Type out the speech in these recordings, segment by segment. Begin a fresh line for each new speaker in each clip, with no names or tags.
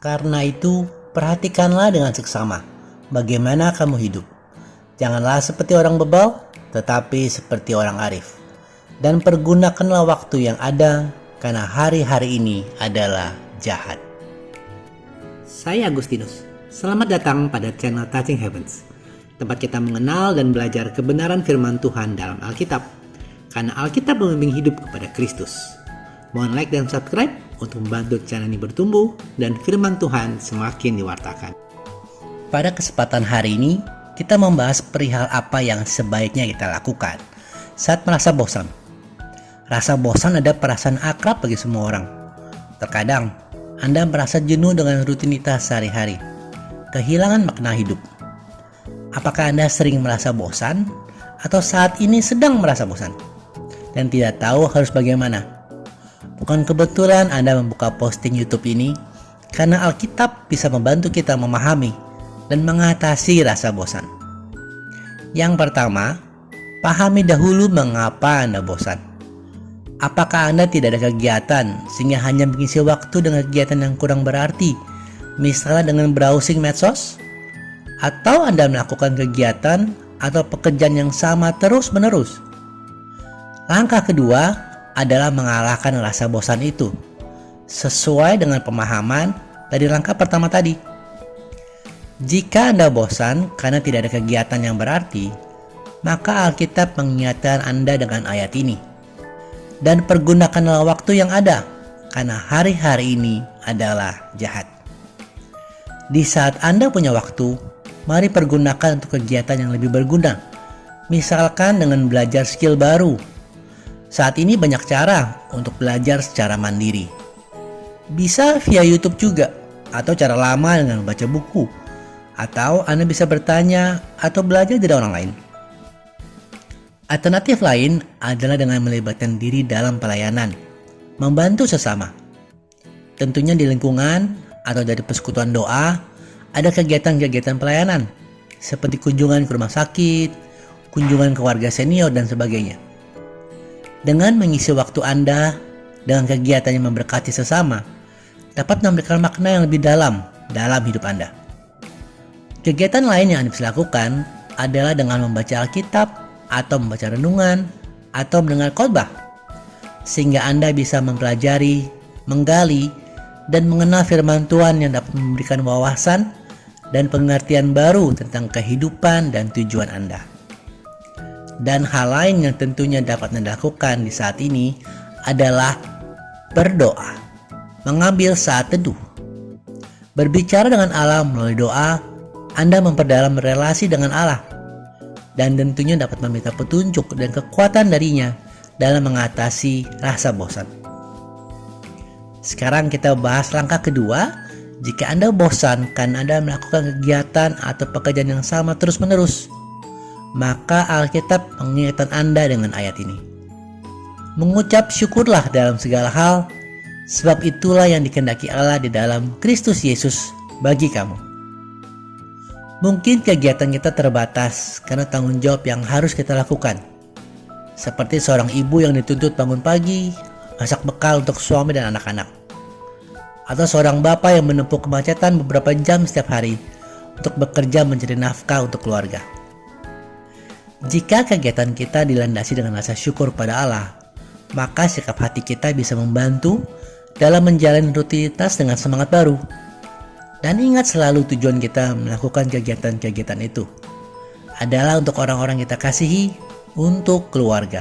Karena itu, perhatikanlah dengan seksama bagaimana kamu hidup. Janganlah seperti orang bebal, tetapi seperti orang arif. Dan pergunakanlah waktu yang ada, karena hari-hari ini adalah jahat. Saya Agustinus. Selamat datang pada channel Touching Heavens, tempat kita mengenal dan belajar kebenaran firman Tuhan dalam Alkitab. Karena Alkitab membimbing hidup kepada Kristus. Mohon like dan subscribe untuk membantu channel ini bertumbuh dan firman Tuhan semakin diwartakan. Pada kesempatan hari ini, kita membahas perihal apa yang sebaiknya kita lakukan saat merasa bosan. Rasa bosan ada perasaan akrab bagi semua orang. Terkadang, Anda merasa jenuh dengan rutinitas sehari-hari, kehilangan makna hidup. Apakah Anda sering merasa bosan atau saat ini sedang merasa bosan dan tidak tahu harus bagaimana? Bukan kebetulan Anda membuka posting YouTube ini, karena Alkitab bisa membantu kita memahami dan mengatasi rasa bosan. Yang pertama, pahami dahulu mengapa Anda bosan. Apakah Anda tidak ada kegiatan sehingga hanya mengisi waktu dengan kegiatan yang kurang berarti, misalnya dengan browsing medsos? Atau Anda melakukan kegiatan atau pekerjaan yang sama terus-menerus? Langkah kedua adalah mengalahkan rasa bosan itu, sesuai dengan pemahaman dari langkah pertama tadi. Jika Anda bosan karena tidak ada kegiatan yang berarti, maka Alkitab mengingatkan Anda dengan ayat ini. Dan pergunakanlah waktu yang ada, karena hari-hari ini adalah jahat. Di saat Anda punya waktu, mari pergunakan untuk kegiatan yang lebih berguna. Misalkan dengan belajar skill baru. Saat ini banyak cara untuk belajar secara mandiri. Bisa via YouTube juga, atau cara lama dengan membaca buku. Atau Anda bisa bertanya atau belajar dari orang lain. Alternatif lain adalah dengan melibatkan diri dalam pelayanan, membantu sesama. Tentunya di lingkungan atau dari persekutuan doa, ada kegiatan-kegiatan pelayanan, seperti kunjungan ke rumah sakit, kunjungan ke warga senior, dan sebagainya. Dengan mengisi waktu Anda dengan kegiatan yang memberkati sesama, dapat memberikan makna yang lebih dalam hidup Anda. Kegiatan lain yang Anda bisa lakukan adalah dengan membaca Alkitab, atau membaca renungan, atau mendengar khotbah, sehingga Anda bisa mempelajari, menggali, dan mengenal firman Tuhan yang dapat memberikan wawasan dan pengertian baru tentang kehidupan dan tujuan Anda. Dan hal lain yang tentunya dapat Anda lakukan di saat ini adalah berdoa, mengambil saat teduh. Berbicara dengan Allah melalui doa, Anda memperdalam relasi dengan Allah, dan tentunya dapat meminta petunjuk dan kekuatan darinya dalam mengatasi rasa bosan. Sekarang kita bahas langkah kedua. Jika Anda bosan karena Anda melakukan kegiatan atau pekerjaan yang sama terus-menerus, maka Alkitab mengingatkan Anda dengan ayat ini. Mengucap syukurlah dalam segala hal, sebab itulah yang dikehendaki Allah di dalam Kristus Yesus bagi kamu. Mungkin kegiatan kita terbatas karena tanggung jawab yang harus kita lakukan. Seperti seorang ibu yang dituntut bangun pagi, masak bekal untuk suami dan anak-anak. Atau seorang bapak yang menempuh kemacetan beberapa jam setiap hari untuk bekerja mencari nafkah untuk keluarga. Jika kegiatan kita dilandasi dengan rasa syukur pada Allah, maka sikap hati kita bisa membantu dalam menjalani rutinitas dengan semangat baru. Dan ingat selalu tujuan kita melakukan kegiatan-kegiatan itu adalah untuk orang-orang kita kasihi, untuk keluarga.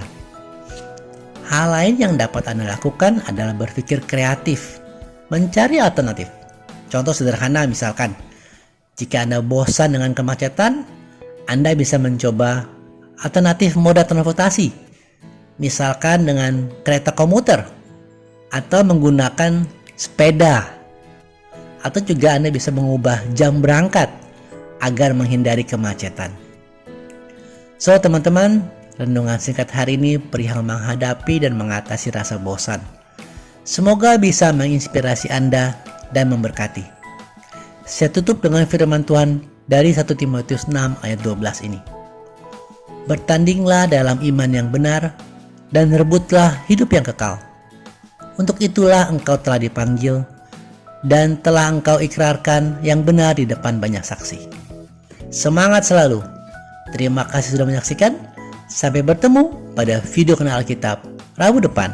Hal lain yang dapat Anda lakukan adalah berpikir kreatif, mencari alternatif. Contoh sederhana misalkan, jika Anda bosan dengan kemacetan, Anda bisa mencoba alternatif moda transportasi, misalkan dengan kereta komuter, atau menggunakan sepeda. Atau juga Anda bisa mengubah jam berangkat agar menghindari kemacetan. So teman-teman, renungan singkat hari ini perihal menghadapi dan mengatasi rasa bosan. Semoga bisa menginspirasi Anda dan memberkati. Saya tutup dengan firman Tuhan dari 1 Timotius 6 ayat 12 ini. Bertandinglah dalam iman yang benar dan rebutlah hidup yang kekal. Untuk itulah engkau telah dipanggil, dan telah engkau ikrarkan yang benar di depan banyak saksi. Semangat selalu. Terima kasih sudah menyaksikan. Sampai bertemu pada video Kenal Alkitab Rabu depan.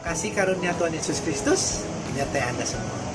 Kasih karunia Tuhan Yesus Kristus menyertai Anda semua.